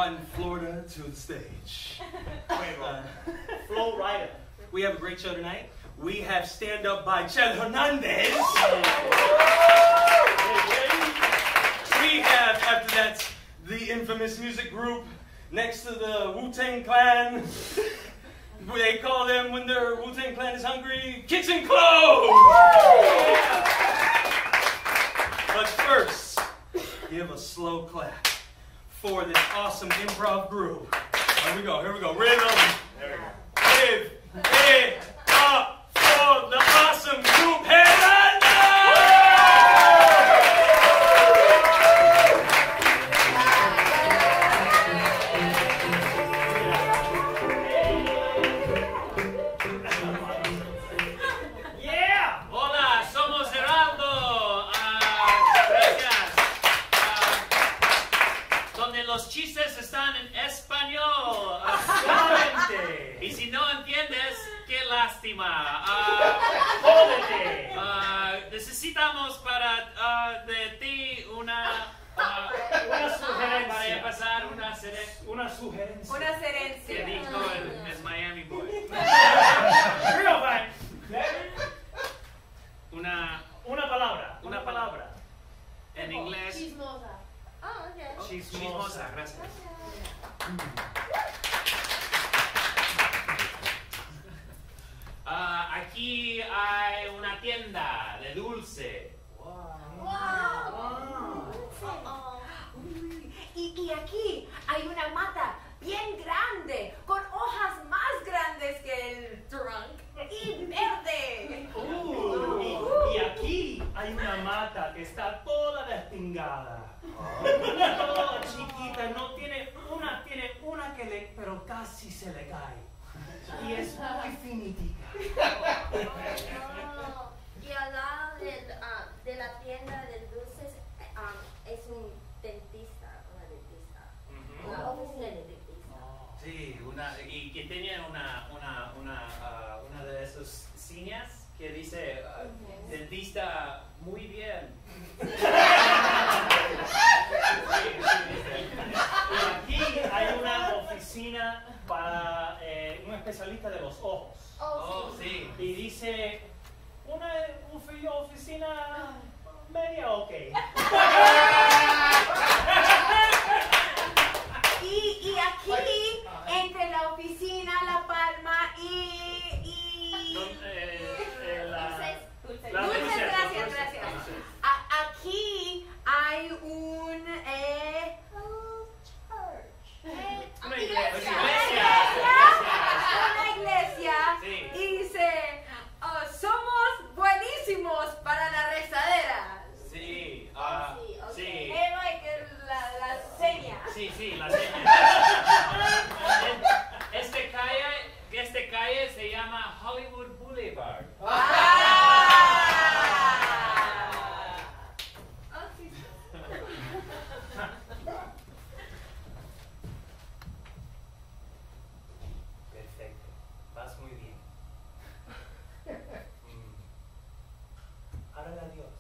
brought in Florida to the stage. Flow Rider. We have a great show tonight. We have stand-up by Chel Hernandez. We have, after that, the infamous music group next to the Wu-Tang Clan. They call them, when their Wu-Tang Clan is hungry, Kicks and Clothes! But first, give a slow clap for this awesome improv group. Here we go, Rhythm. There we go. Give it up for the awesome group Hernandez! Yeah! Hola, somos Geraldo. Gracias. Donde los chistes están en español. Suavemente. Y si no entiendes, qué lástima. Jódete. Necesitamos para de ti una sugerencia. Para empezar una sugerencia. Una serencia. que dijo el Miami Boy. Real man. Una palabra. en inglés. Chismosa. Ah, ok. Chismosa, gracias. Aquí hay una tienda de dulce. Y aquí hay una mata bien grande, con hojas más grandes que el trunk y verde. Y aquí hay una mata que está toda despingada. Toda chiquita, no tiene una que le, pero casi se le cae. Y es muy finitica. Y al lado de la tienda de dulces es un dentista, una oficina de dentista. Sí, y que tenía una de esas señas que dice dentista muy bien. Y aquí hay una oficina para un especialista de los ojos. Oh, sí. Y dice, una oficina media ok. Y aquí, entre la oficina, la palma Dulces, gracias. Aquí hay un Una iglesia. Una iglesia. Sí. Y dice, somos buenísimos para la rezadera. Sí. Sí. La seña. Sí, la señal. Este calle se llama Hollywood Boulevard. Perfecto. Vas muy bien. Ahora adiós.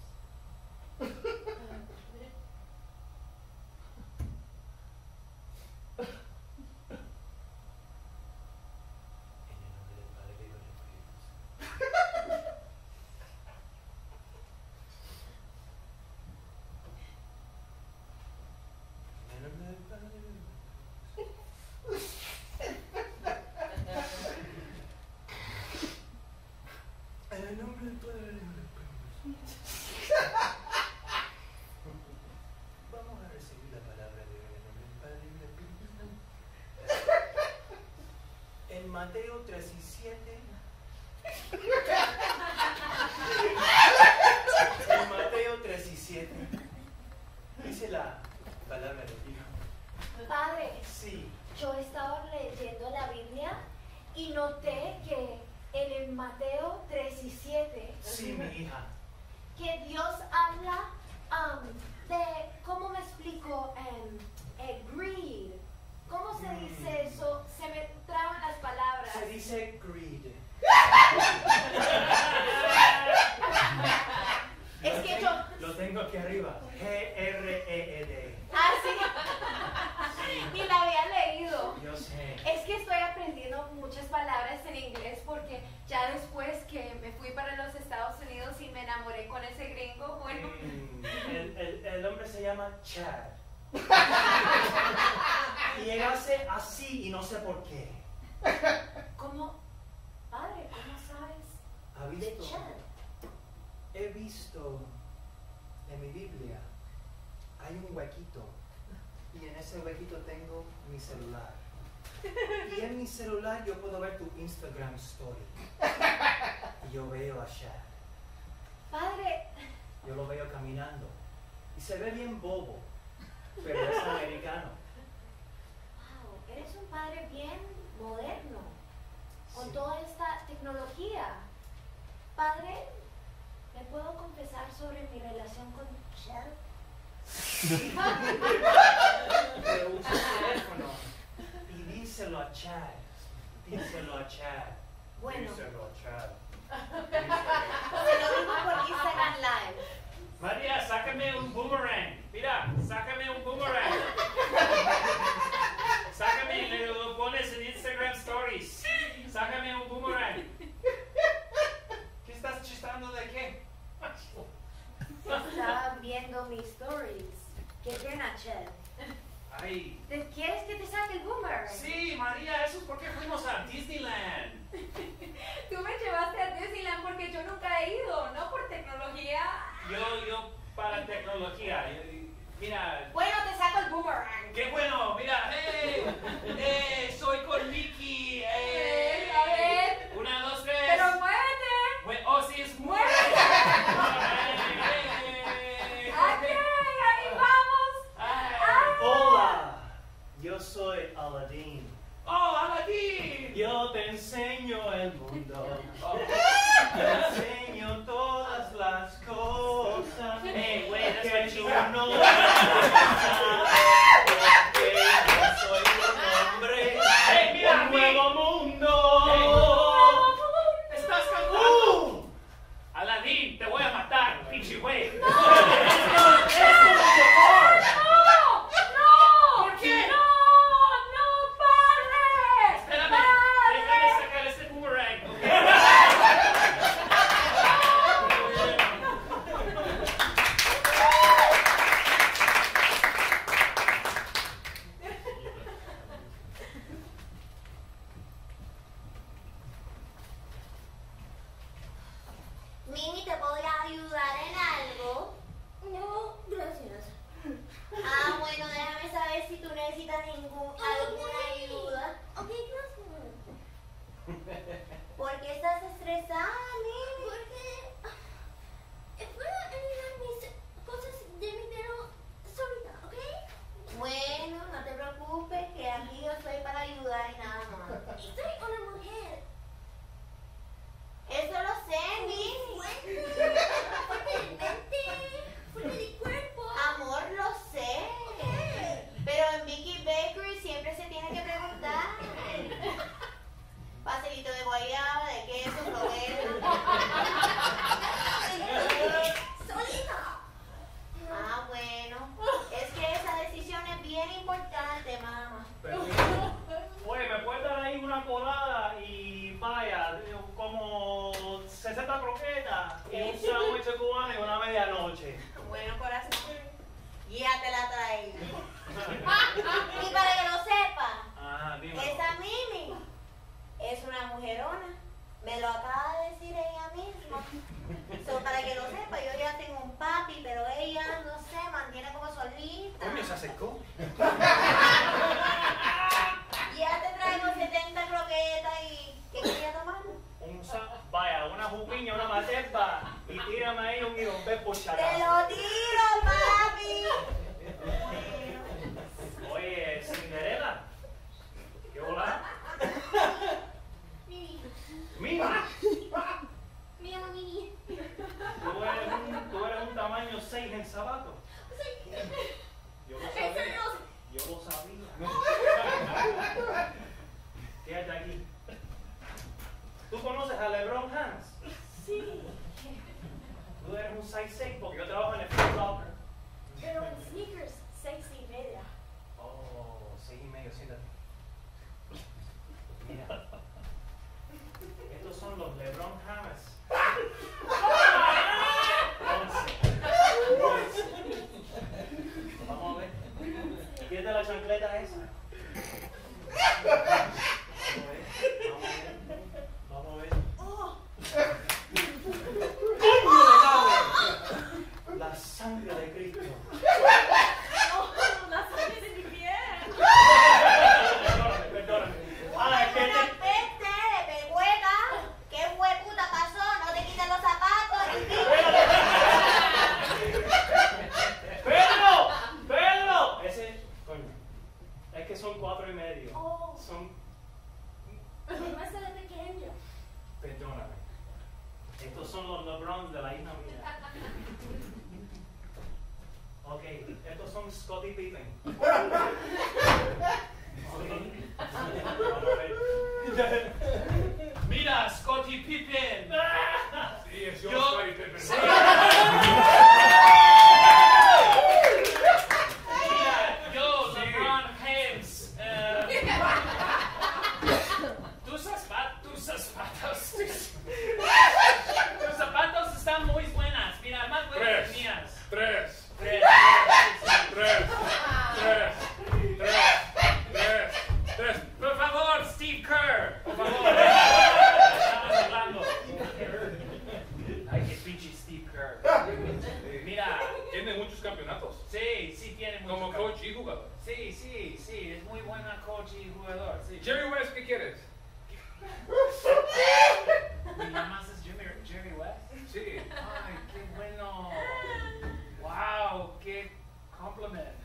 En el nombre del Padre y del Espíritu. Vamos a recibir la palabra de Dios en el nombre del Padre y del Espíritu Santo. En Mateo 3:7. En Mateo 3:7 dice la palabra de Dios. Padre, Sí. yo estaba leyendo la Biblia y noté que en el Mateo 3:7 Sí, mi hija. que Dios habla de, ¿cómo me explico? Greed. ¿Cómo se dice eso? Se me traban las palabras. Se dice greed. Es que yo... Lo tengo aquí arriba. G-R-E-E-D. Ah, sí. Y la había sé. Es que estoy aprendiendo muchas palabras en inglés porque ya después que me fui para los Estados Unidos y me enamoré con ese gringo, bueno. El hombre se llama Chad. Y él hace así y no sé por qué. ¿Cómo? Padre, ¿cómo sabes ¿Ha de visto? Chad? He visto en mi Biblia, hay un huequito. Y en ese huequito tengo mi celular. Y en mi celular yo puedo ver tu Instagram story. Y yo veo a Chad. Padre, Yo lo veo caminando. Y se ve bien bobo. Pero es americano. wow, eres un padre bien moderno con Sí. toda esta tecnología. Padre, ¿me puedo confesar sobre mi relación con Chad? Pero usa el teléfono y díselo a Chad. Díselo a Chad. Bueno, Díselo a Chad. se lo digo por Instagram Live. María, sácame un boomerang. Mira, sácame un boomerang. Sácame y lo pones en Instagram Stories. Sácame un boomerang. ¿Qué estás chistando de qué? Estaba viendo mis stories. Qué pena, Chad. Ay. ¿Quieres que te saque el boomerang? Sí, María, eso es porque fuimos a Disneyland. Tú me llevaste a Disneyland porque yo nunca he ido, no por tecnología. Yo para tecnología. Mira, Bueno, te saco el boomerang. qué bueno, mira, soy con Mickey. A ver. 1, 2, 3. Pero muévete. Oh, sí, es muy. Ok, ahí vamos. Hola, yo soy Aladdin. Oh, Aladdin. Yo te enseño el mundo. Oh. Te enseño todas las cosas. Hey, wait, that's Que what tú you no sabes. Porque yo soy un hombre. Hey, mira, Un nuevo mundo. Estás cantando. Aladdin, te voy a matar, pinche güey. ¡No! ¿Por qué? ¡No! ¡No, padre! Espérame, ¡Padre! déjame sacar este boomerang. Mimi, ¿te podría ayudar en algo? No, gracias. Ah, bueno, déjame saber si tú necesitas alguna ayuda. Ok, gracias. ¿Por qué estás estresada, Mimi? Porque puedo eliminar mis cosas de mi pelo solita, ¿ok? Bueno, no te preocupes, que aquí yo estoy para ayudar y nada más. Y soy una mujer. Eso lo sé, Mimi. Fuerte de mente, fuerte de cuerpo. Amor, lo sé. Pero en Vicky Bakery siempre se tiene que preguntar. Pastelito de guayaba, de queso, probero. Solita. Ah, bueno. Es que esa decisión es bien importante, mamá. Oye, ¿me puedes dar ahí una colada y vaya, como 60 croquetas y un sándwich cubano y una medianoche? Bueno, corazón. Ya te la traí. Y para que lo sepa, Ajá, dime. esa Mimi es una mujerona. Me lo acaba de decir ella misma. So, para que lo sepa, yo ya tengo un papi, pero ella, no sé, mantiene como solita. Coño, se acercó. Ya te traigo 70 croquetas y... ¿Qué quería tomar? Vaya, una jupiña, una matemba y tírame ahí un irombé por ¡Te charazo. lo tiro, papi! Oye, Cinderela. ¿Qué hola? Mimi. Mira, Me llamo Mimi. tú eres un tamaño 6 en zapato. Yo lo sabía. Yo lo sabía. Quédate aquí. ¿Tú conoces a LeBron Hans? Sí, Tú eres un 6'6 porque yo trabajo en el Foot Locker. pero en sneakers, 6:30. Oh, 6 y medio, siéntate. con Scottie Pippen. Mira, Scottie Pippen. Sí, es yo, Scottie Pippen. Sí. Mira, yo, LeBron James. Tus zapatos están muy buenas. Mira, más buenas que mías. Tres. Por favor, Steve Kerr. Por favor. Estamos hablando. Ay, qué pinche Steve Kerr. Mira. Tiene muchos campeonatos. Sí, tiene muchos Como coach y jugador. Sí. Es muy buena coach y jugador. Sí. Jerry West, ¿qué quieres? ¿Mi mamá es Jerry West? Sí. Ay, qué bueno. Wow, qué compliment.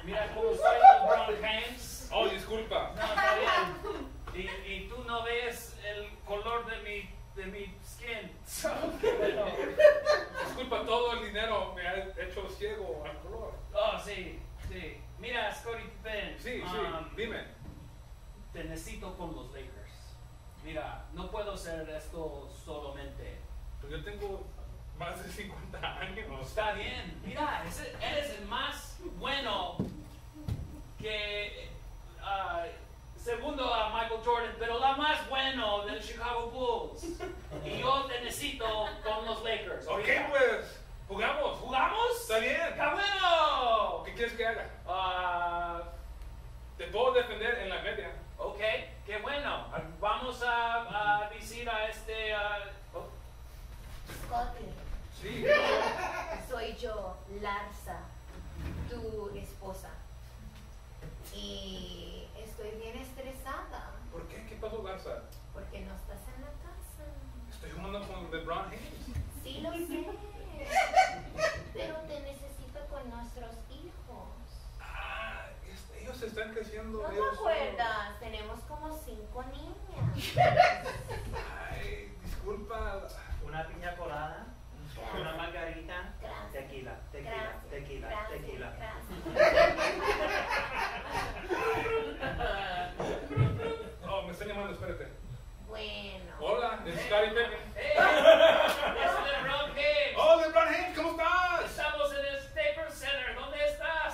Mira cómo soy LeBron James. Oh, disculpa. No, está bien. Y tú no ves el color de mi skin. Bueno. Disculpa, todo el dinero me ha hecho ciego al color. Oh, sí. Mira, Scottie Pippen. Sí, dime. Te necesito con los Lakers. Mira, no puedo hacer esto solamente. Pues yo tengo más de 50 años. Está bien. Mira, eres el más bueno que segundo a Michael Jordan, pero la más bueno del Chicago Bulls. Y yo te necesito con los Lakers. Ok, ahorita. pues, jugamos. ¿Jugamos? Está bien. ¡Qué bueno! ¿Qué quieres que haga? Te puedo defender en la media. Ok, qué bueno. Vamos a decir a este... Scottie, Sí. soy yo, Larsa, tu esposa. Y estoy bien estresada ¿Por qué? ¿Qué pasó, Garza? porque no estás en la casa. Estoy jugando con LeBron James. Sí, lo sé. Pero te necesito con nuestros hijos. Ellos están creciendo. ¿No te ellos acuerdas? Tenemos como 5 niñas. solos. Ay, disculpa. Una piña colada, una margarita, Gracias. tequila. Gracias. Oh, me están llamando, espérate. Bueno. Hola, es Scottie Pippen. ¡Hey! ¡Es LeBron James! Oh, LeBron James, ¿cómo estás? Estamos en el Staples Center. ¿Dónde estás?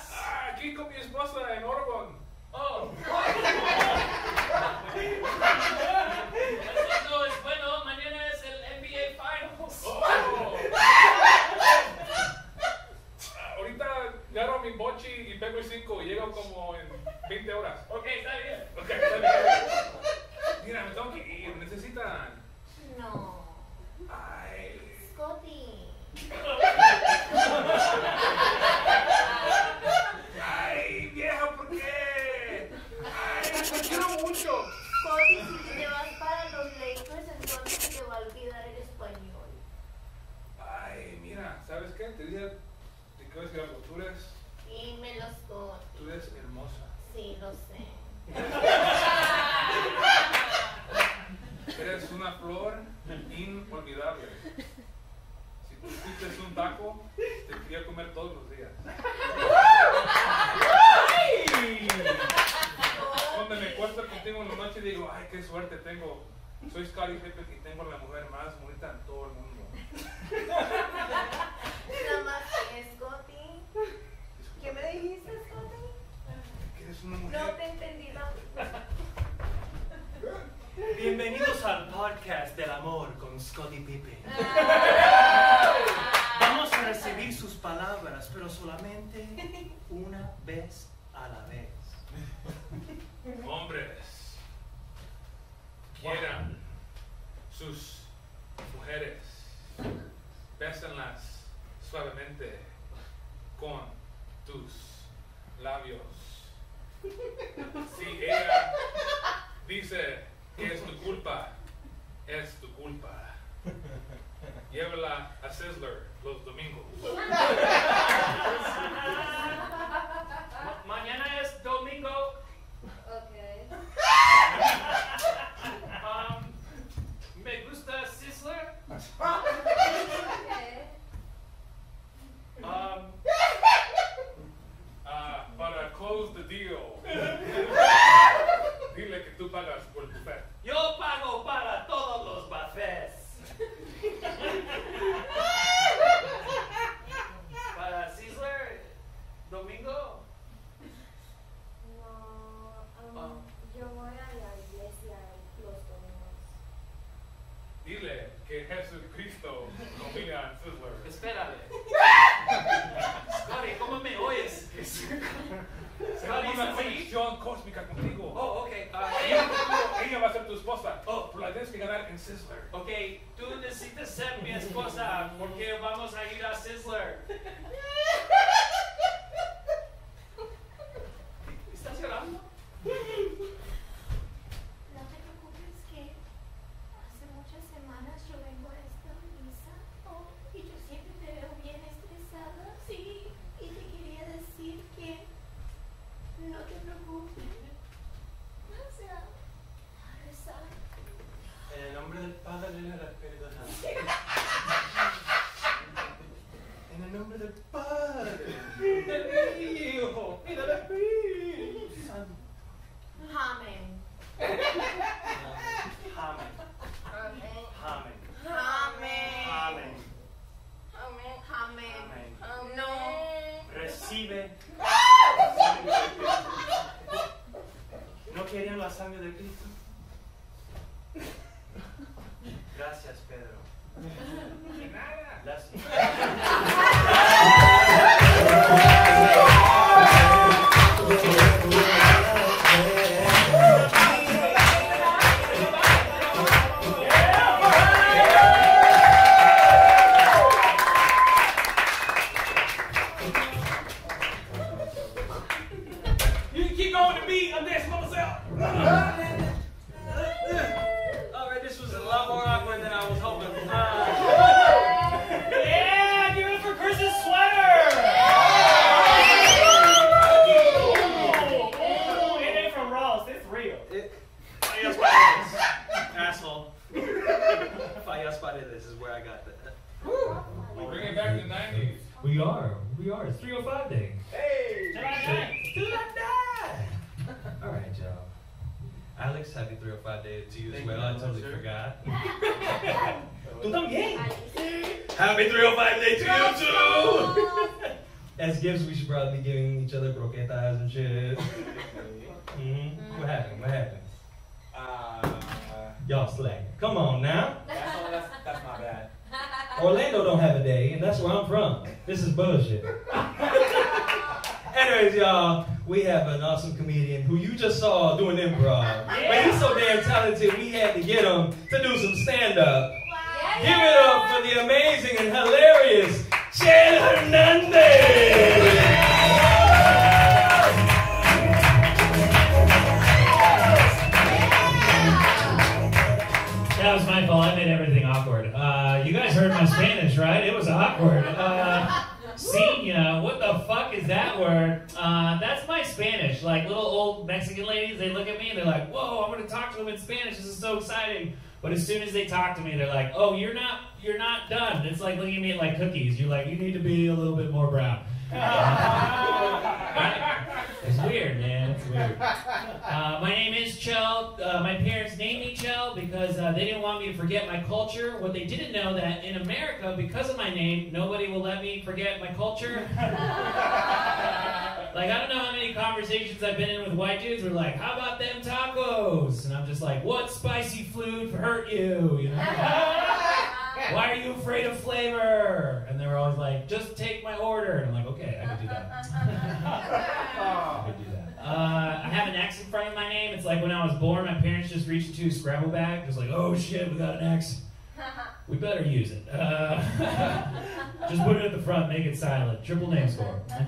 Aquí con mi esposa en Oregon. Oh. Eso es bueno. Mañana es el NBA Finals. Oh. Ahorita agarro mi bochi y pego el 5 y llego como en 20 horas. Ok, está bien. Ok, está bien. Mira, me tengo que ir, me necesitan. No. Ay. Scottie. Ay, vieja, ¿por qué? Ay, te quiero mucho. Scottie, si te vas para los Lakers, entonces te va a olvidar el español. Ay, mira, ¿sabes qué? Te quiero decir algo. Dímelo, Scottie. Tú eres hermosa. Sí, lo sé. Eres una flor inolvidable. Si tú fuiste un taco, te quería comer todos los días. Cuando me encuentro contigo en la noche digo, ay, qué suerte tengo. Soy Scottie Pippen y tengo la mujer más bonita en todo el mundo. Nada más que Scottie. ¿Qué me dijiste, Scottie? Que eres una mujer. No te entendí nada. Bienvenidos al podcast del amor con Scottie Pippen. Vamos a recibir sus palabras, pero solamente una vez a la vez. Hombres, quieran sus mujeres, bésenlas suavemente con tus labios. Si ella dice que es tu culpa, es tu culpa. Llévala a Sizzler los domingos. Mañana es domingo. Ok. Me gusta Sizzler. Ok. el nombre del Padre, del Hijo y del Espíritu Santo. Amen. Amen. Amen. Amen. Amen. Amen. No. Recibe. ¿No querían la sangre de Cristo? Gracias, Pedro. Gracias. You keep going to beat, I'm dancing by myself. Alright, this was a lot more awkward than I was hoping. Yeah, give it for Chris's sweater! It ain't from Ross, it's real. Fallas Paredes. Asshole. Fallas Paredes is where I got that. Bring it back to the 90s. We are. It's 305 day. Hey! All right, y'all. Alex, happy 305 day to you as Thank well. you, I totally sir. forgot. Tú también. Happy 305 day to you too. As gifts, we should probably be giving each other croquetas and shit. What happened? Y'all slacking. Come on now. That's not bad. Orlando don't have a day, and that's where I'm from. This is bullshit. Anyways, y'all, we have an awesome comedian who you just saw doing improv. But he's so damn talented, we had to get him to do some stand-up. Give it up for the amazing and hilarious Chel Hernandez! That was my fault. I made everything awkward. You guys heard my Spanish, right? It was awkward. Seña, what the fuck is that word? That's my Spanish. Like little old Mexican ladies, they look at me and they're like, whoa, I'm going to talk to them in Spanish. This is so exciting. But as soon as they talk to me, they're like, oh, you're not done. It's like looking at me like cookies. You're like, you need to be a little bit more brown. Right? It's weird, man. It's weird. My name is Chel. My parents named me Chel because they didn't want me to forget my culture. What they didn't know that in America, because of my name, nobody will let me forget my culture. Like, I don't know how many conversations I've been in with white dudes who are like, how about them tacos? And I'm just like, what spicy food hurt you? You know? Why are you afraid of flavor? And they were always like, just take my order. And I'm like, okay, I can do that. I can do that. I have an X in front of my name. It's like when I was born, my parents just reached into a Scrabble bag, just like, oh shit, we got an X. We better use it. Just put it at the front, make it silent. Triple name score. The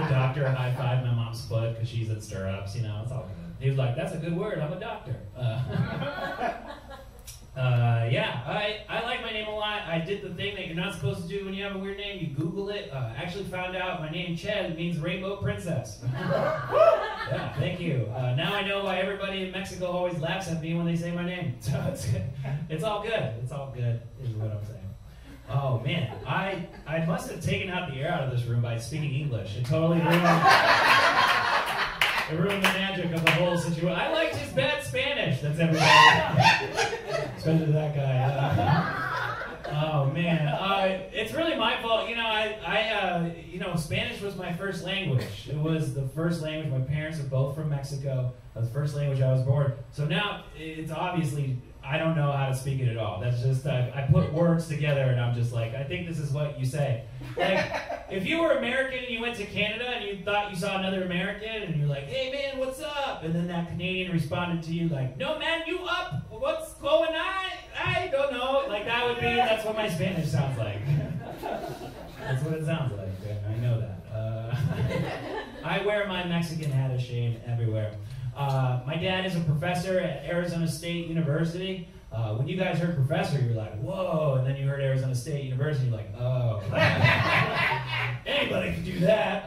doctor high-fived my mom's foot because she's in stirrups, you know, it's all good. He was like, that's a good word, I'm a doctor. Yeah, I like my name a lot. I did the thing that you're not supposed to do when you have a weird name. You Google it. Actually found out my name, Chad, means rainbow princess. Yeah, thank you. Now I know why everybody in Mexico always laughs at me when they say my name. So it's all good. It's all good, is what I'm saying. Oh, man. I must have taken out the air out of this room by speaking English. It totally ruined the magic of the whole situation. I liked his bad Spanish. That's everybody. Especially that guy. Oh man, it's really my fault. You know, Spanish was my first language. It was the first language. My parents are both from Mexico. It was the first language I was born. So now it's obviously I don't know how to speak it at all. That's just I put words together and I'm just like I think this is what you say. Like if you were American and you went to Canada and you thought you saw another American and you're like, hey man, what's up? And then that Canadian responded to you like, no man, you up? What's going on? I don't know. Like that's what my Spanish sounds like. That's what it sounds like. I know that. I wear my Mexican hat ashamed everywhere. My dad is a professor at Arizona State University. When you guys heard professor, you're like, whoa, and then you heard Arizona State University, you're like, oh. Anybody can do that.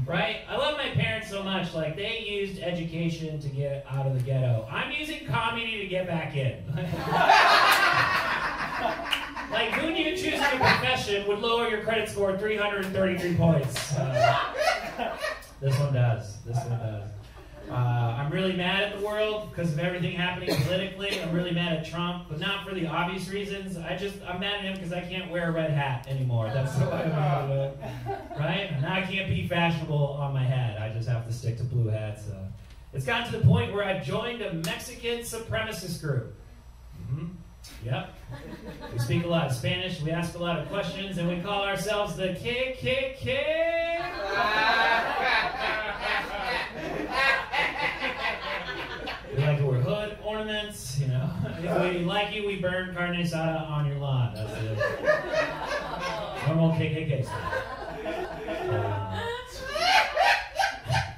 Right? I love my parents so much. Like, they used education to get out of the ghetto. I'm using comedy to get back in. Like, who knew choosing a profession confession would lower your credit score 333 points. This one does. This one does. I'm really mad at the world because of everything happening politically. I'm really mad at Trump, but not for the obvious reasons. I'm mad at him because I can't wear a red hat anymore. That's why I'm mad at it. Right? Now I can't be fashionable on my hat. I just have to stick to blue hats. It's gotten to the point where I've joined a Mexican supremacist group. Yep. We speak a lot of Spanish, we ask a lot of questions, and we call ourselves the KKK. We like to wear hood ornaments, you know. If we like you, we burn carne asada on your lawn. That's it. Normal KKK stuff.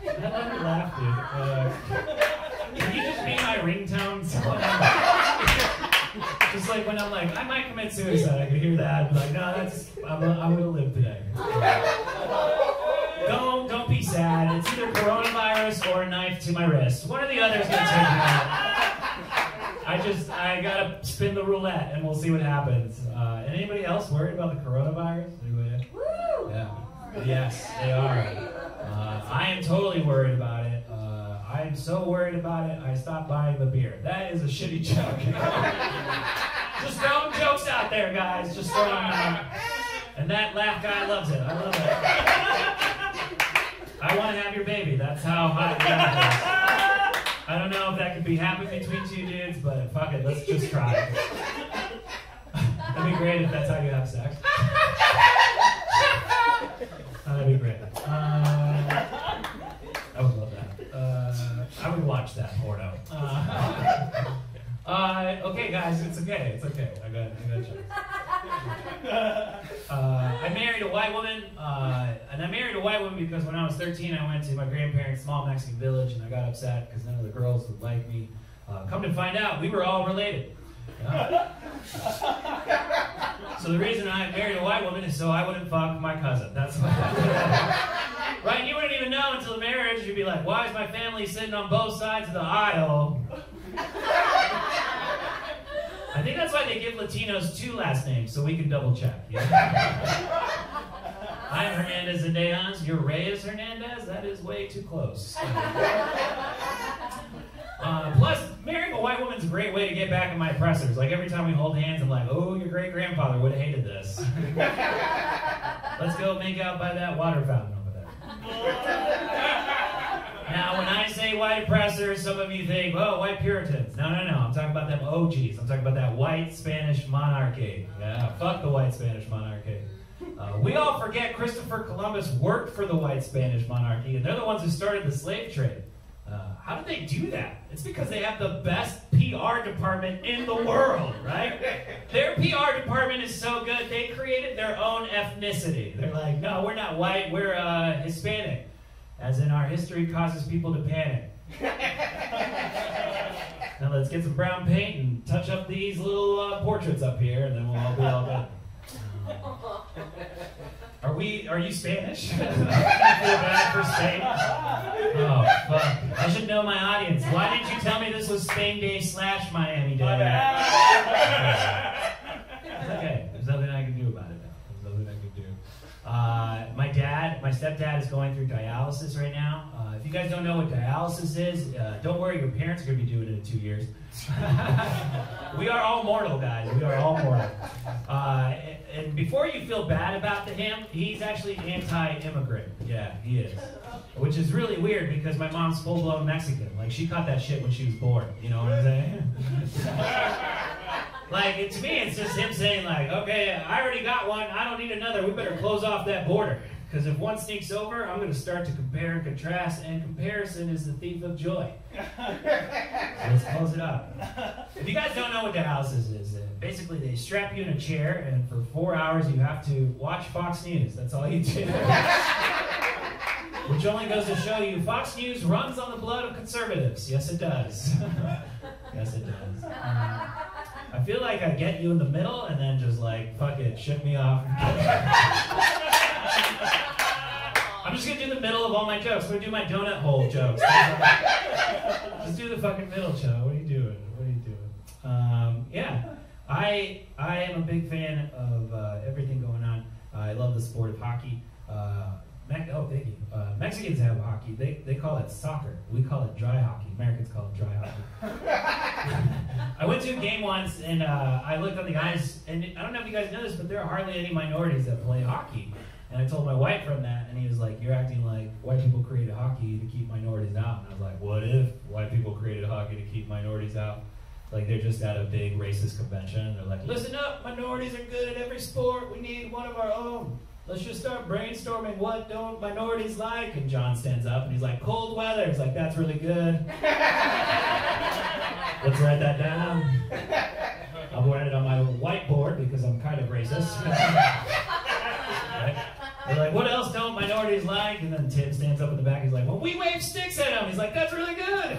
I love your laugh, dude. Can you just be my ringtone? Just like when I'm like, I might commit suicide, I can hear that. I'm like, no, I'm gonna live today. Don't be sad. It's either coronavirus or a knife to my wrist. One or the other is gonna take me out. I gotta spin the roulette and we'll see what happens. Anybody else worried about the coronavirus? Anybody? Woo! Yeah. Yes, they are. I am totally worried about it. I am so worried about it, I stopped buying the beer. That is a shitty joke. Just throwing jokes out there, guys. Just throwing them out. And that laugh guy loves it. I love it. I want to have your baby. That's how hot it is. I don't know if that could be happening between two dudes, but fuck it, let's just try. That'd be great if that's how you have sex. That'd be great. I would love that. I would watch that porno. Okay, guys, it's okay. It's okay. I got you. I married a white woman, and I married a white woman because when I was 13, I went to my grandparents' small Mexican village, and I got upset because none of the girls would like me. Come to find out, we were all related. So the reason I married a white woman is so I wouldn't fuck my cousin. That's why. Right? You wouldn't even know until the marriage. You'd be like, why is my family sitting on both sides of the aisle? I think that's why they give Latinos 2 last names, so we can double check. Yeah? I'm Hernandez and Deans. You're Reyes Hernandez? That is way too close. Plus, marrying a white woman's a great way to get back at my oppressors. Like, every time we hold hands, I'm like, oh, your great-grandfather would have hated this. Let's go make out by that water fountain over there. Now, when I say white oppressors, some of you think, oh, white Puritans. No. I'm talking about them OGs. I'm talking about that white Spanish monarchy. Yeah, fuck the white Spanish monarchy. We all forget Christopher Columbus worked for the white Spanish monarchy, and they're the ones who started the slave trade. How did they do that? It's because they have the best PR department in the world, right? Their PR department is so good, they created their own ethnicity. They're like, no, we're not white, we're Hispanic. As in, our history causes people to panic. Now let's get some brown paint and touch up these little portraits up here, and then we'll all be all good. Are you Spanish? I feel bad for Spain. Oh, fuck. I should know my audience. Why didn't you tell me this was Spain Day / Miami Day? It's okay. There's nothing I can do about it now. There's nothing I can do. My stepdad is going through dialysis right now. If you guys don't know what dialysis is, don't worry, your parents are going to be doing it in 2 years. We are all mortal, guys. We are all mortal. And before you feel bad about him, he's actually anti-immigrant. Yeah, he is. Which is really weird because my mom's full-blown Mexican. Like, she caught that shit when she was born. You know what I'm saying? Like, to me, it's just him saying, like, okay, I already got one. I don't need another. We better close off that border. Because if one sneaks over, I'm going to start to compare and contrast, and comparison is the thief of joy. So let's close it up. If you guys don't know what dialysis is, basically they strap you in a chair, and for 4 hours you have to watch Fox News. That's all you do. Which only goes to show you Fox News runs on the blood of conservatives. Yes, it does. Yes, it does. I feel like I get you in the middle, and then just like, fuck it, ship me off. I'm just going to do the middle of all my jokes. I'm going to do my donut hole jokes. Just do the fucking middle, Joe. What are you doing? What are you doing? Yeah, I am a big fan of everything going on I love the sport of hockey. Thank you. Mexicans have hockey. They call it soccer. We call it dry hockey. Americans call it dry hockey. I went to a game once, and I looked on the ice, and I don't know if you guys know this, but there are hardly any minorities that play hockey. And I told my white friend that, and he was like, "You're acting like white people created hockey to keep minorities out." And I was like, "What if white people created hockey to keep minorities out?" Like, they're just at a big racist convention. They're like, "Listen up, minorities are good at every sport. We need one of our own. Let's just start brainstorming what don't minorities like." And John stands up and he's like, "Cold weather." He's like, "That's really good." Let's write that down. I'll write it on my whiteboard because I'm kind of racist. Right? They're like, "What else don't minorities like?" And then Tim stands up in the back. He's like, "Well, we wave sticks at them." He's like, "That's really good."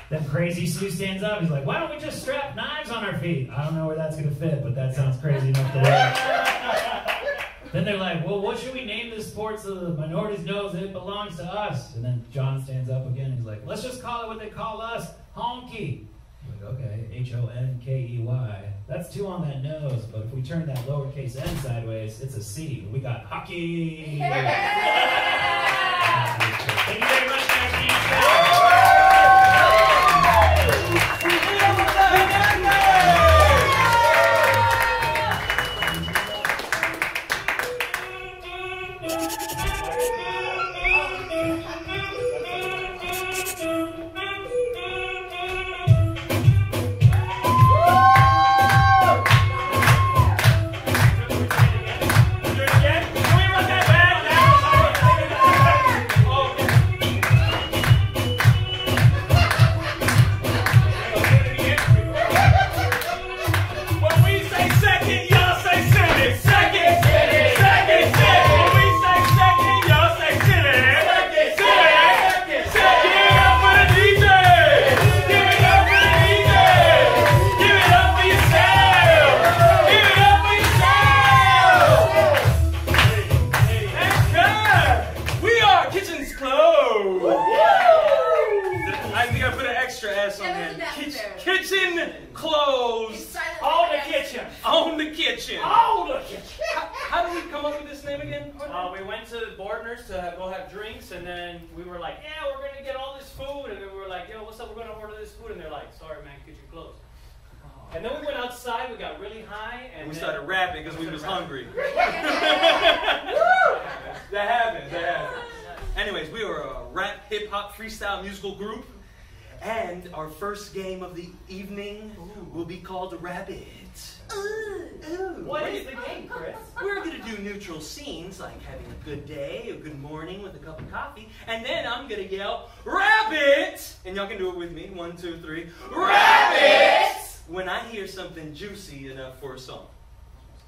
Then Crazy Sue stands up. He's like, "Why don't we just strap knives on our feet?" I don't know where that's going to fit, but that sounds crazy enough to work. Then they're like, "Well, what should we name this sport so the minorities knows that it belongs to us?" And then John stands up again. He's like, "Let's just call it what they call us, honky." I'm like, okay, Honkey. That's 2 on that nose, but if we turn that lowercase n sideways, it's a C. We got hockey. Thank you very much, guys. Kitchen closed. On the kitchen. On the kitchen. On the kitchen. How did we come up with this name again? We went to Bordner's to go have drinks, and then we were like, "Yeah, we're gonna get all this food," and then we were like, "Yo, what's up? We're gonna order this food," and they're like, "Sorry, man, kitchen closed." And then we went outside. We got really high, and we started rapping because we was hungry. That happens. Anyways, we were a rap, hip hop, freestyle musical group. And our first game of the evening will be called Rabbit. What is the game, Chris? We're going to do neutral scenes like having a good day, a good morning with a cup of coffee. And then I'm going to yell, "Rabbit!" And y'all can do it with me. 1, 2, 3. Rabbit! When I hear something juicy enough for a song.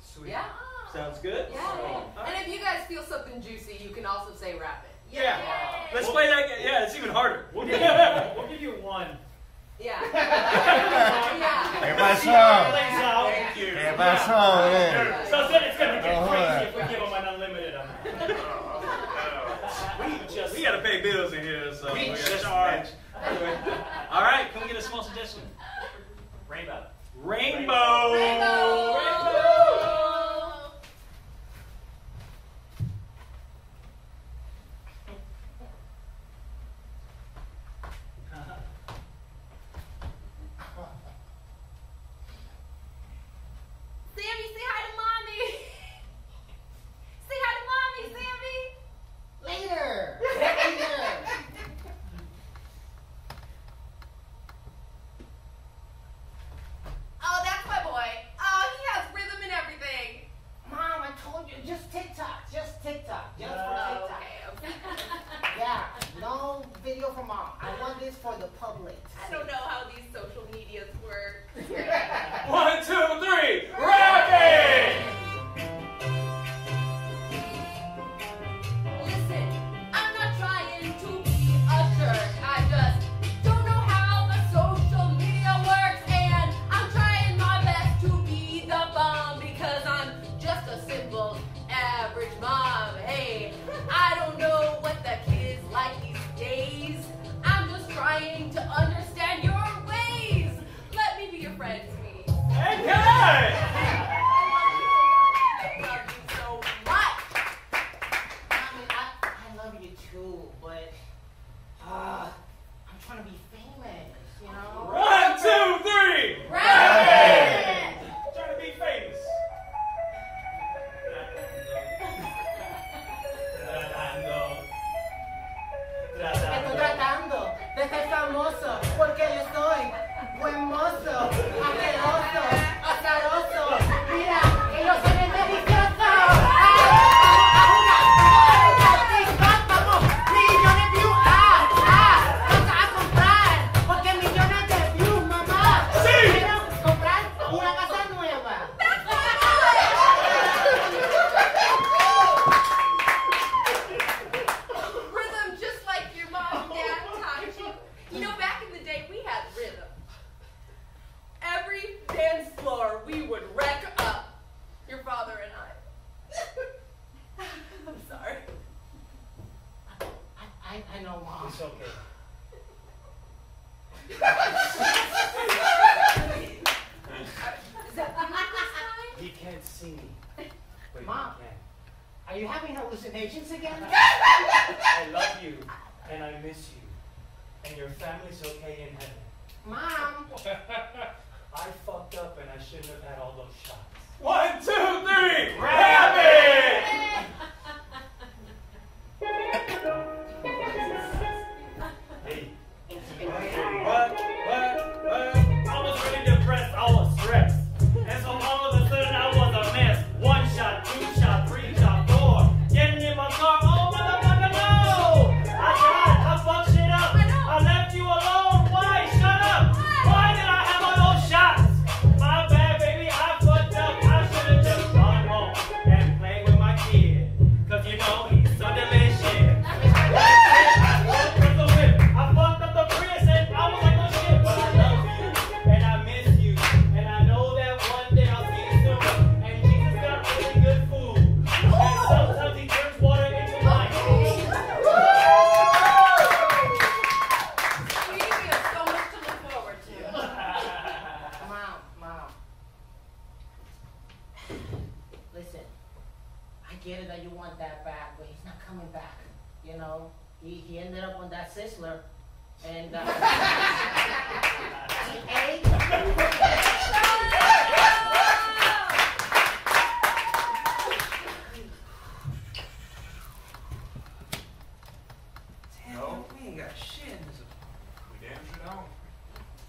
Sweet. Yeah. Sounds good? Yeah. And if you guys feel something juicy, you can also say rabbit. Yeah. Let's play that game. Yeah, it's even harder. We'll give you 1. Yeah. ¿Qué pasó? Thank you. ¿Qué pasó? So then it's going to get crazy if we give them an unlimited amount. We got to pay bills in here, so we got to charge. Anyway. All right, can we get a small suggestion? Rainbow. Rainbow. Sammy, say hi to mommy. Say hi to mommy, Sammy. Later. Oh, that's my boy. Oh, he has rhythm and everything. Mom, I told you, just TikTok. Just for TikTok. Okay. Yeah, no video for mom. I want this for the public. I don't know how these social medias work. 1, 2, 3. Rabbit! Listen, I'm not trying to be a jerk. I just don't know how the social media works, and I'm trying my best to be the bomb because I'm just a simple, average mom. Hey, I don't know what the kids like these days. I'm just trying to understand your ways. Let me be your friend, sweetie. Hey, guys! okay. He can't see me, but Mom. he can. Are you having hallucinations again? I love you, and I miss you, and your family's okay in heaven. Mom! I fucked up, and I shouldn't have had all those shots. 1, 2, 3, rabbit! Hey. What? I was really depressed, I was stressed. And so all of a sudden I was a mess. 1 shot, 2 shot, 3 shot, 4. Getting in my car, oh motherfucker, no! I fucked shit up. I left you alone. Why? Shut up. Why did I have all those shots? My bad, baby, I fucked up. I should have just gone home and played with my kid. Cause you know he's so delicious. I fucked up the Prius and I was like, oh shit, but I love you and I miss you and I know that one day I'll see you soon. And Jesus got really good food. And sometimes he turns water into wine. We have so much to look forward to. Mom. Listen, I get it that you want that back, but he's not coming back. You know, he ended up on that Sizzler, and hey. No, we ain't got shit in this apartment. We damn sure don't.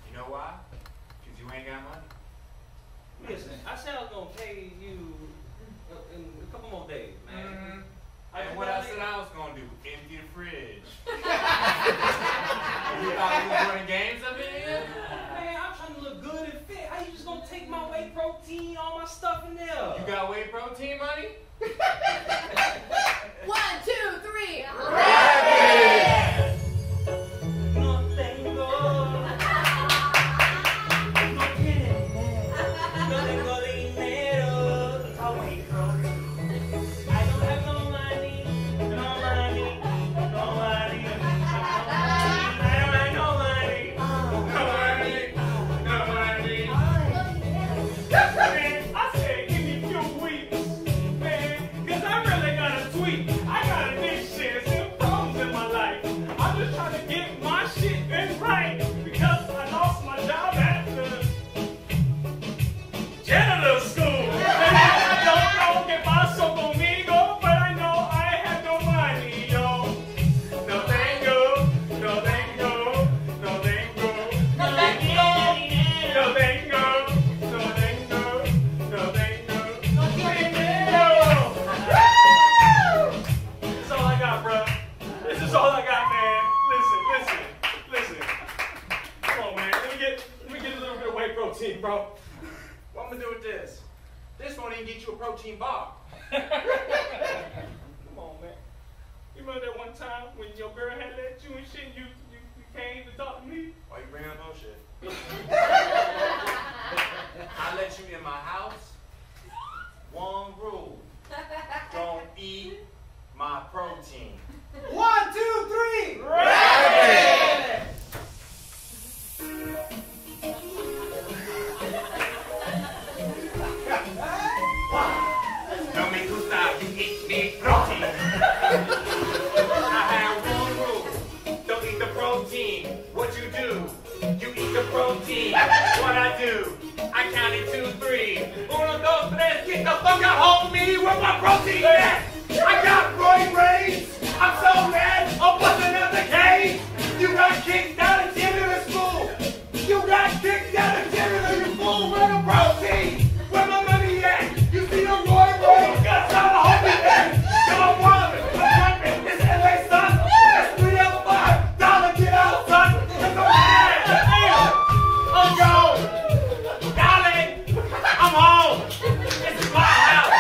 You know why? Because you ain't got money. Listen, I said I was gonna pay you in a couple more days, man. And what I said I was going to do, empty the fridge. You thought we was running games up in here? Man, I'm trying to look good and fit. How you just gonna take my whey protein, all my stuff in there? You got whey protein money? 1, 2, 3, Rabbit! No tengo. No tiene. No tengo dinero. I'll wait for you. I don't have no money. No money. No money. I don't have no money. No money. Man, I said give me a few weeks. Man, cause I really got a tweet. I got addictions and problems in my life. I'm just trying to get my shit in right. Because I lost my job at the janitor school. And I don't know que pasó conmigo, but I know I have no money, yo. No tengo, no tengo, no tengo, no tengo, no tengo, no tengo, no tengo, no dinero. This is all I got, bruh. This is all I got, man. Listen. Come on, man. Let me get a little bit of whey protein, bro. What I'm going to do with this? This won't even get you a protein bar. Come on, man. You remember that one time when your girl had let you and shit, you came to talk to me? Why you bringing up bullshit? I let you in my house. One rule. Don't eat my protein. 1, 2, 3, Rabbit! No me gusta, you eat me protein. I have one rule. Don't eat the protein. What you do? You eat the protein. What I do? I counted 2, 3. 1, 2, 3. Get the fuck out, homie. Where my protein at? I got Roy Rays. I'm so mad. I'm busting out the cage. You got kicked out of janitor school. You got kicked out of janitor school. Where the protein? Where my money at? You see the Roy Rays? Got some homie there. Come on, brother. I'm jumping. It's LA, son. It's $305. Get out, son. It's a man. I'm gone. Darling, I'm home. This is my house.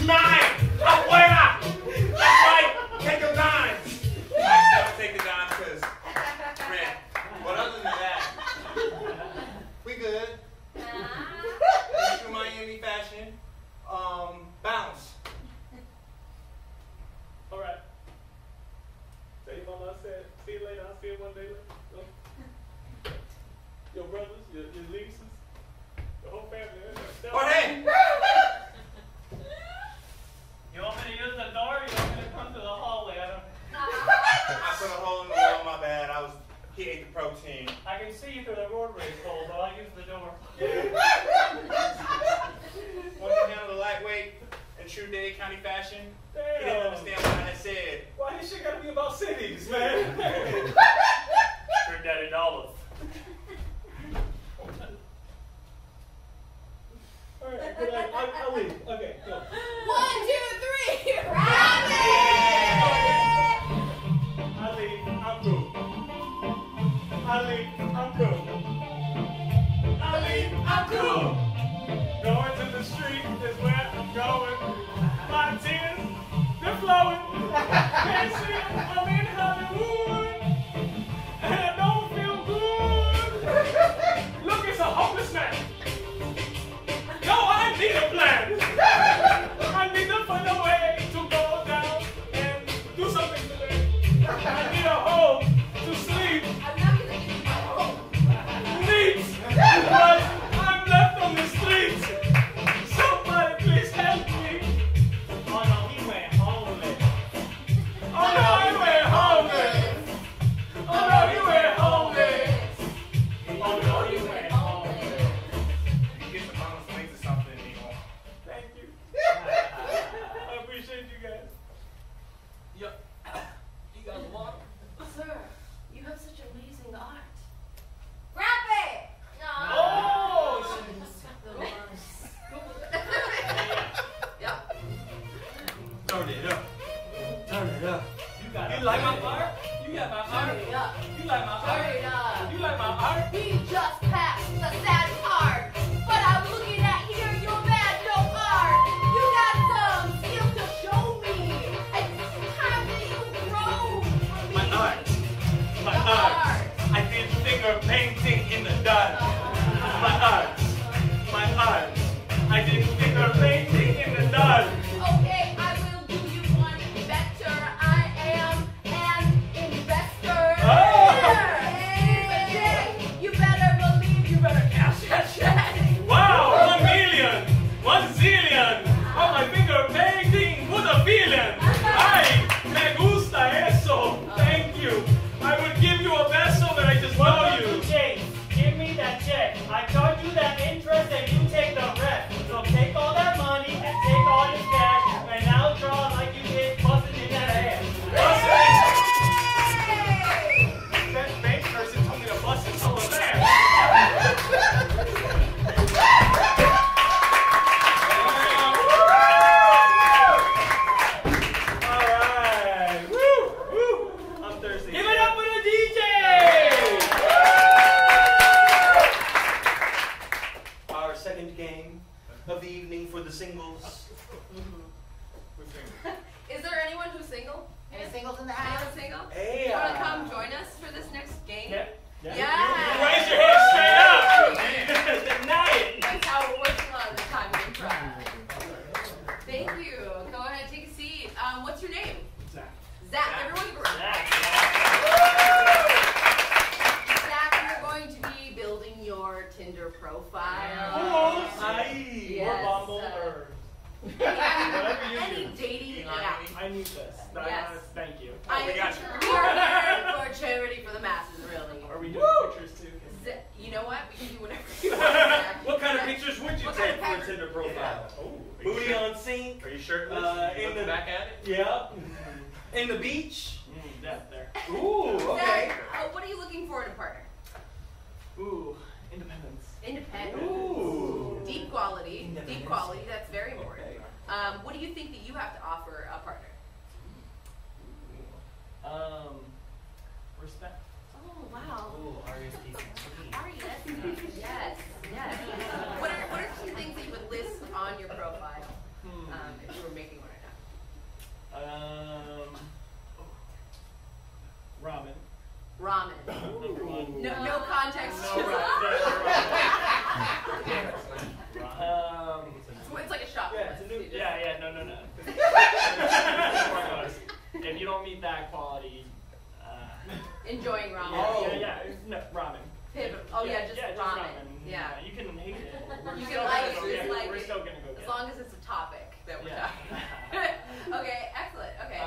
Mine. I true Dade County fashion. Damn. He didn't understand what I had said. Why this shit gotta be about cities, man? Turn that in olive. All right, good night. I'll leave. Okay, go. 1, 2, 3, rabbit! I'll leave. I'm cool. I'll leave. I'm cool. I'll leave. I'm cool. Going to the street is where I'm going. My tears, they're flowing. Can't see them. I'm in Hollywood. And I don't feel good. Look, it's a hopeless man. No, I need a plan. I need to find a way to go down and do something today. I need a home to sleep. I'm not gonna give you my home. Neat. But I'm left on the streets. Somebody please help me. Oh no, he went homeless. Oh no, he went homeless. Oh no, he went homeless. Oh no, he went homeless. You get some mama's wings or something anymore. Thank you. I appreciate you guys. Yup. You got water? Sir, you have such amazing art. Rabbit! Oh, Yeah. Turn it up. Turn it up. You got You like my art? You got my Turn art? it up. You like my Turn art? it up. You like my art? We just passed the sad part. But I'm looking at here, you're mad, no art. You got some skills to show me. And how do you grow? My art. My The art. art. I did finger painting in the dark. My art. My art. I did finger painting in the dark. Okay, I will do you one better. I am an investor. Oh. Hey, you better believe, you better cash that check. Wow, 1 million, 1 zillion. Oh, my finger painting, put a feeling. Ay, me gusta eso. Thank you. I would give you a beso, but I just know Welcome you. to Chase. Give me that check. I charge you that interest and you take the rest. So take all that money and take all your cash and now draw like you did busting in that ass. That bank person told me to bust it over there. All right. Woo, woo. I'm thirsty. Give it up for the DJ. Our second game of the evening for the singles. Is there anyone who's single? Any singles in the house? Anyone single? Hey, You want to come join us for this next game? Yeah. Yeah. raise your hand straight up. Deny it. That's how it works a lot of the time in improv. Thank you. Go ahead, take a seat. What's your name? Zach. Zach. Everyone give a round. Zach, you're going to be building your Tinder profile. Aye. Yes. Or Bumble or Whatever any dating app. I need this. Yes. Thank you. We are here for charity for the masses, really. Are we doing pictures too? You know what? We can do whatever you want. What kind of pictures would you What take kind of for a Tinder profile? Oh, Booty on sync. Are you shirtless? In Looking the back at it? Yeah. In the beach. Yeah, there. Ooh. Okay. Zach, what are you looking for in a partner? Ooh, independence. Independent. Ooh. Deep quality. Deep Independence. quality. That's very important. Okay. What do you think that you have to offer a partner? Respect. Oh wow. Ooh, RSPCT. Yes. Yes. What are some things that you would list on your profile if you were making one right now? Ramen. Ramen. Number one. No context. No, It's like a shop. Yeah, it's a new, yeah, no. If you don't meet that quality, Enjoying ramen. no, ramen. Pivot. Oh yeah, just ramen. Yeah. You can hate it. You can like it, dislike We're it. still gonna go get As it. long as it's a topic that we're Yeah. talking. Okay, excellent. Okay.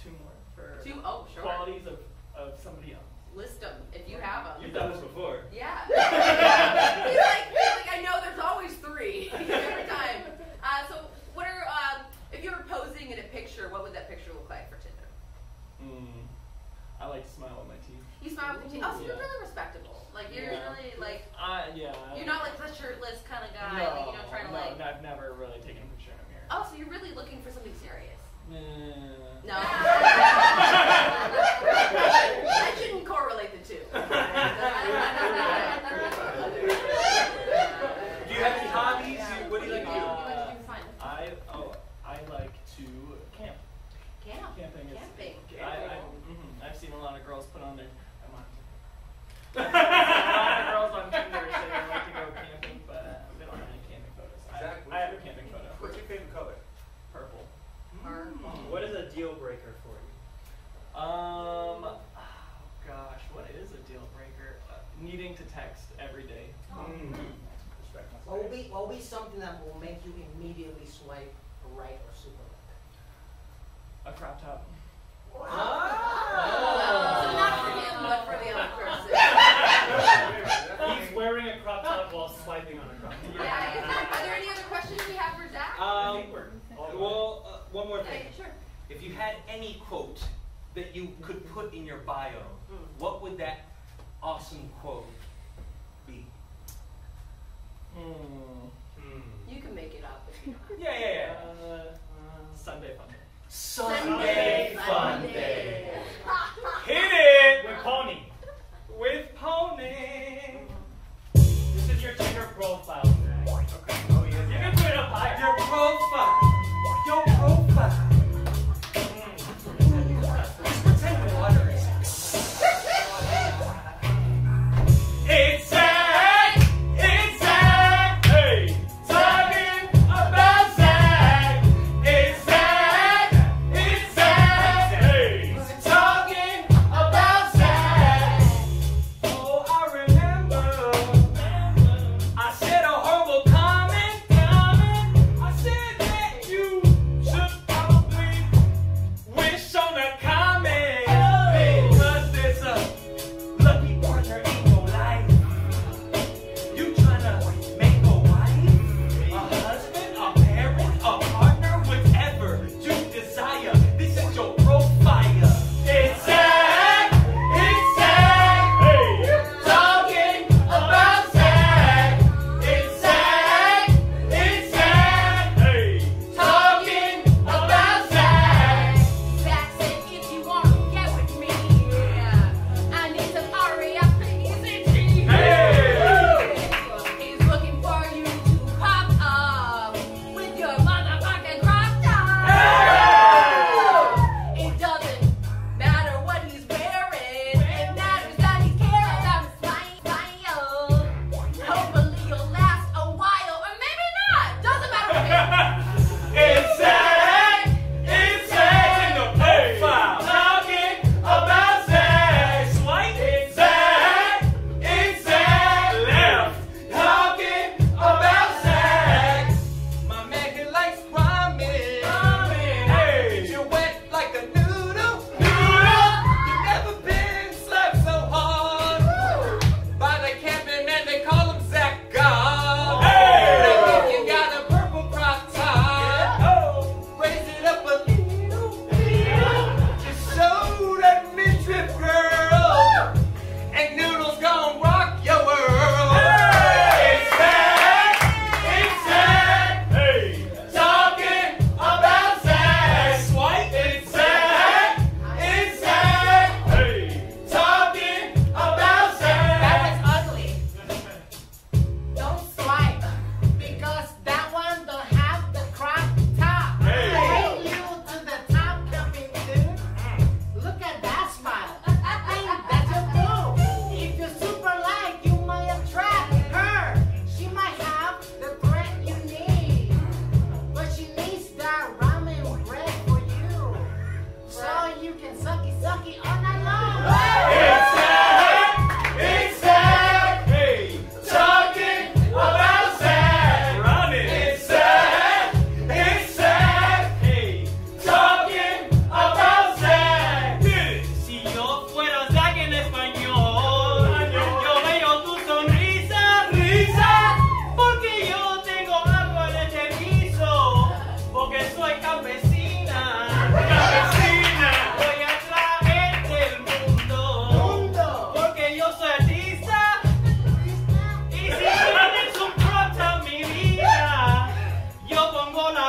Two more for Oh, sure. qualities of somebody else. List them if you have them. You've done this before. Yeah. he's like, I know there's always 3 every time. So what are I like to smile with my teeth. You smile with your teeth. Oh, so you're really respectable. Like, you're really, like... Yeah. You're not like the shirtless kind of guy. No, like, you don't try to, like... No, I've never really taken a picture in a mirror. Oh, so you're really looking for something serious. No. I shouldn't correlate the two. Do you have any hobbies? What do you like to do? What do you do for fun? I like to camp. Camping. I've seen a lot of girls put on their. A lot of girls on Tinder say they like to go camping, but they don't have any camping photos. I have a camping photo. What's your favorite color? Purple. What is a deal breaker for you? Oh gosh, what is a deal breaker? Needing to text every day. What will be something that will make you immediately swipe right or super A crop top. So not for him, but for the other person. He's wearing a crop top while swiping on a crop top. Yeah. Are there any other questions we have for Zach? One more thing. Sure. If you had any quote that you could put in your bio, what would that awesome quote be? You can make it up if you want. Yeah. Sunday fun day. Sunday fun day. Hit it! With Pony. With Pony. This is your Tinder profile, Zach. Okay. Oh yeah. You can put it up higher. Your profile. Your profile. Just pretend water is. It's Zach. It's Zach. Hey. Talking about Zach. It's Zach. It's Zach. Hey.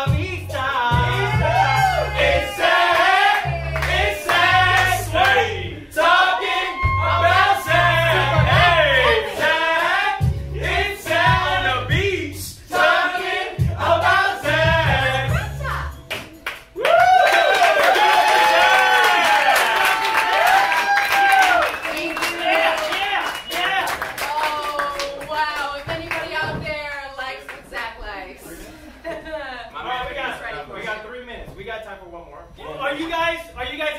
vista, vista. It's sex. Hey, talking about sex. Hey, sex. It's sex on the beach. Talking about sex. Woo! Yeah. Oh, wow. If anybody out there likes exact likes. All right, we got 3 minutes. We got time for one more. Are you guys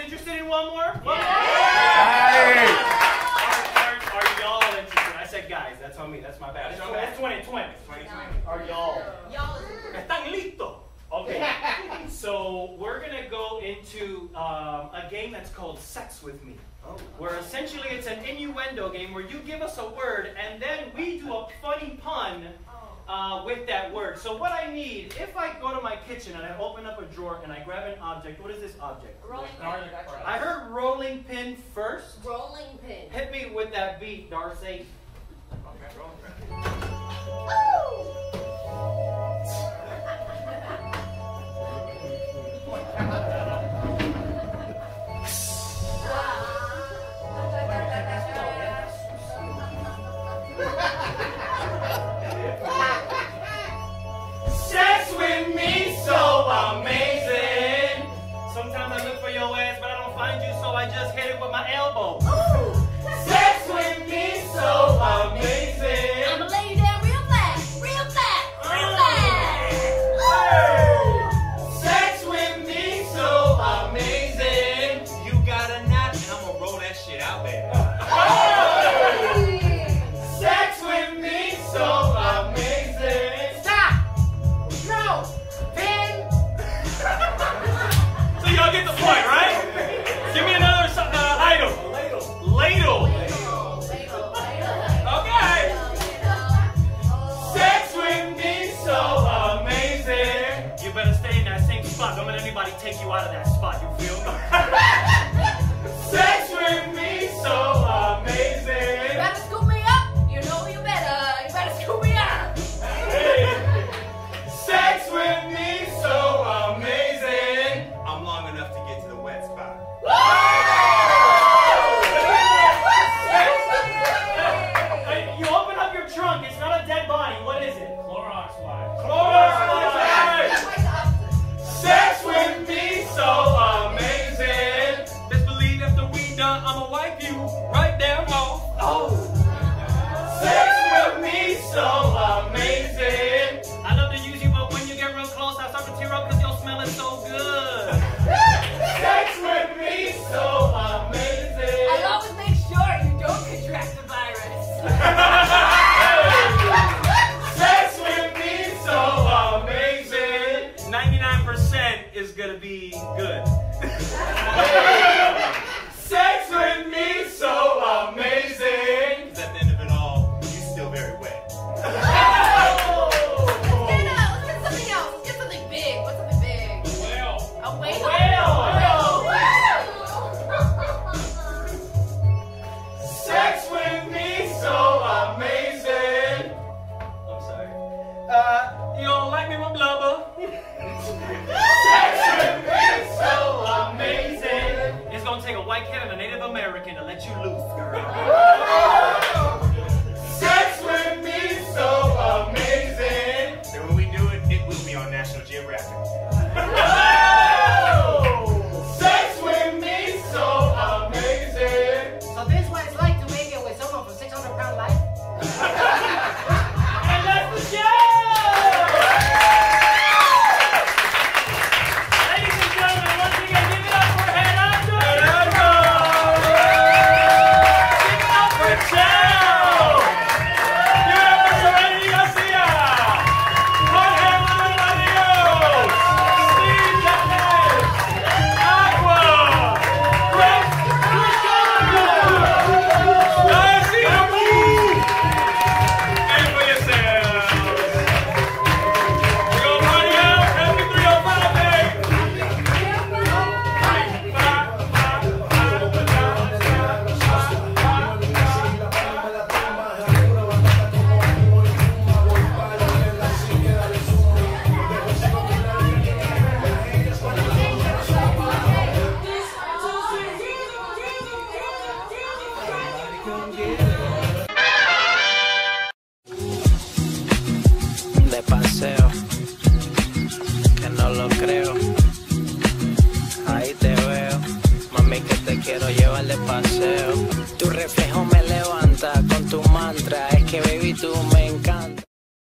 interested in one more? One more? Are y'all interested? I said guys. That's on me. That's my bad. It's 20. Are y'all? Están listos? Okay. So we're gonna go into a game that's called Sex With Me. Where essentially it's an innuendo game where you give us a word and then we do a funny pun with that word. So what I need, if I go to my kitchen and I open up a drawer and I grab an object, what is this object? Rolling pin. I heard rolling pin first. Rolling pin. Hit me with that beat, Darcy. Okay, rolling pin. Sex with me so amazing. Sometimes I look for your ass, but I don't find you, so I just hit it with my elbow. Sex with me so amazing. I'ma lay you down real fast. Real fast. Real fast. Sex with me so amazing. You got a knot and I'm gonna roll that shit out, baby. Sex with me so amazing. Stop! No! Pin! So y'all get the point, right? Give me another item. Ladle. Okay. Sex with me so amazing. You better stay in that same spot. Don't let anybody take you out of that spot. You feel me? Sex with me so You amazing. better scoop me up. You know you better scoop me up. Sex with me so amazing. I'm long enough to get to the wet spot. Hey, you open up your trunk. It's not a dead body. What is it? Clorox wipes. Sex with me so amazing. Best believe after we done, I'ma wipe you right down off. Oh. Sex with me so amazing. I love to use you, but when you get real close, I start to tear up because your smell is so good. Sex with me so amazing. I always make sure you don't contract the virus. Sex with me so amazing. 99% is gonna be good. Sex with me so amazing. 'Cause at the end of it all, you still very wet. Let's get something else. Let's get something big. What's something big? A whale. Sex with me so amazing. I'm sorry. You don't like me with blubber? Sex with me so amazing. It's gonna take a white cat and a Native American to let you loose, girl. Sex with me so amazing. And when we do it, it will be on National Geographic. Sex with me so amazing. So this is what it's like to make it with someone from 600-pound life? And that's the show! Ladies and gentlemen, once again, give it up for Gerardo! Give it up for Chao! Give it up for Serenity Garcia! Jorge Emmanuel Berrios! Steve too much.